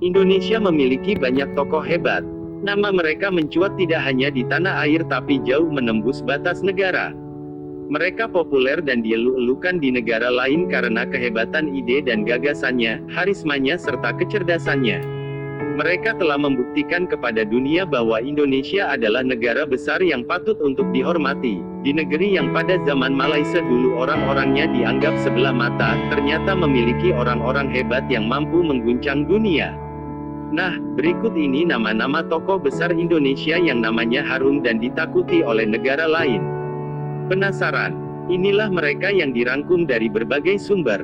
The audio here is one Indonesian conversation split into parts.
Indonesia memiliki banyak tokoh hebat. Nama mereka mencuat tidak hanya di tanah air tapi jauh menembus batas negara. Mereka populer dan dielu-elukan di negara lain karena kehebatan ide dan gagasannya, harismanya serta kecerdasannya. Mereka telah membuktikan kepada dunia bahwa Indonesia adalah negara besar yang patut untuk dihormati. Di negeri yang pada zaman Malaysia dulu orang-orangnya dianggap sebelah mata, ternyata memiliki orang-orang hebat yang mampu mengguncang dunia. Nah, berikut ini nama-nama tokoh besar Indonesia yang namanya harum dan ditakuti oleh negara lain. Penasaran? Inilah mereka yang dirangkum dari berbagai sumber.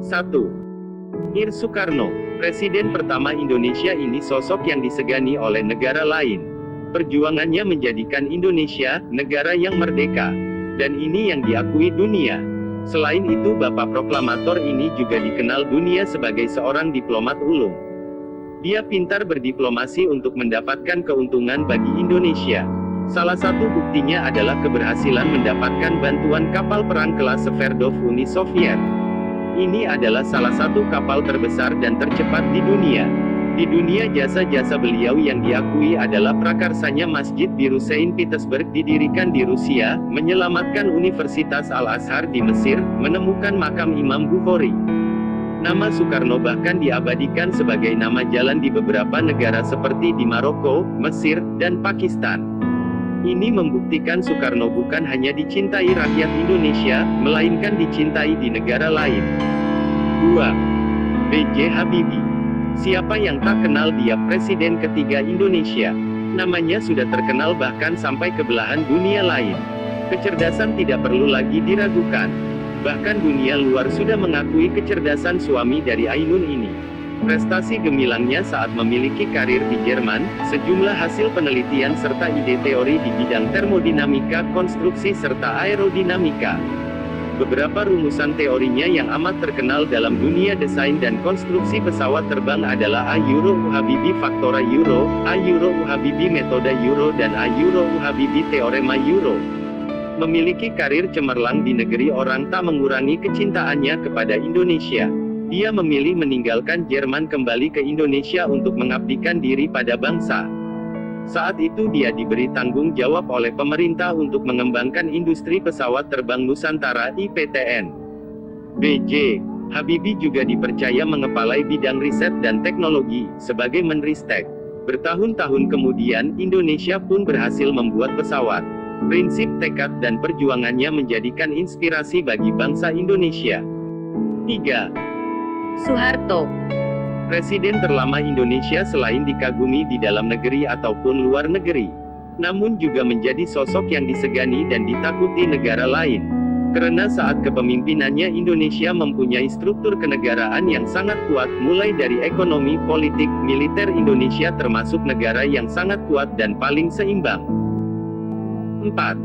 1. Ir Soekarno, Presiden pertama Indonesia. Ini sosok yang disegani oleh negara lain. Perjuangannya menjadikan Indonesia negara yang merdeka, dan ini yang diakui dunia. Selain itu, Bapak Proklamator ini juga dikenal dunia sebagai seorang diplomat ulung. Dia pintar berdiplomasi untuk mendapatkan keuntungan bagi Indonesia. Salah satu buktinya adalah keberhasilan mendapatkan bantuan kapal perang kelas Sverdlov Uni Soviet. Ini adalah salah satu kapal terbesar dan tercepat di dunia. Di dunia, jasa-jasa beliau yang diakui adalah prakarsanya Masjid Biru Saint Petersburg didirikan di Rusia, menyelamatkan Universitas Al-Azhar di Mesir, menemukan makam Imam Bukhari. Nama Soekarno bahkan diabadikan sebagai nama jalan di beberapa negara seperti di Maroko, Mesir, dan Pakistan. Ini membuktikan Soekarno bukan hanya dicintai rakyat Indonesia, melainkan dicintai di negara lain. 2. B.J. Habibie. Siapa yang tak kenal dia, Presiden ketiga Indonesia. Namanya sudah terkenal bahkan sampai ke belahan dunia lain. Kecerdasan tidak perlu lagi diragukan. Bahkan dunia luar sudah mengakui kecerdasan suami dari Ainun ini. Prestasi gemilangnya saat memiliki karir di Jerman, sejumlah hasil penelitian serta ide teori di bidang termodinamika, konstruksi serta aerodinamika. Beberapa rumusan teorinya yang amat terkenal dalam dunia desain dan konstruksi pesawat terbang adalah A Euro U Habibie Faktora Euro, A Euro U Habibie Metoda Euro dan A Euro U Habibie Teorema Euro. Memiliki karir cemerlang di negeri orang tak mengurangi kecintaannya kepada Indonesia. Dia memilih meninggalkan Jerman kembali ke Indonesia untuk mengabdikan diri pada bangsa. Saat itu dia diberi tanggung jawab oleh pemerintah untuk mengembangkan industri pesawat terbang Nusantara (IPTN). B.J. Habibie juga dipercaya mengepalai bidang riset dan teknologi, sebagai Menristek. Bertahun-tahun kemudian, Indonesia pun berhasil membuat pesawat. Prinsip, tekad, dan perjuangannya menjadikan inspirasi bagi bangsa Indonesia. 3. Soeharto. Presiden terlama Indonesia selain dikagumi di dalam negeri ataupun luar negeri, namun juga menjadi sosok yang disegani dan ditakuti negara lain. Karena saat kepemimpinannya Indonesia mempunyai struktur kenegaraan yang sangat kuat, mulai dari ekonomi, politik, militer. Indonesia termasuk negara yang sangat kuat dan paling seimbang. 4.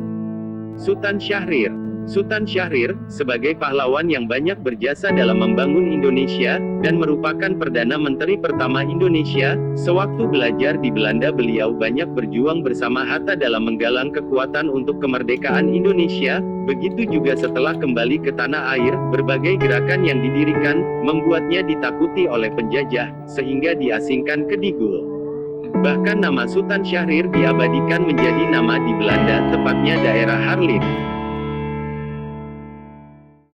Sultan Syahrir. Sultan Syahrir, sebagai pahlawan yang banyak berjasa dalam membangun Indonesia, dan merupakan Perdana Menteri pertama Indonesia, sewaktu belajar di Belanda beliau banyak berjuang bersama Hatta dalam menggalang kekuatan untuk kemerdekaan Indonesia. Begitu juga setelah kembali ke tanah air, berbagai gerakan yang didirikan, membuatnya ditakuti oleh penjajah, sehingga diasingkan ke Digul. Bahkan nama Sultan Syahrir diabadikan menjadi nama di Belanda, tepatnya daerah Haarlem.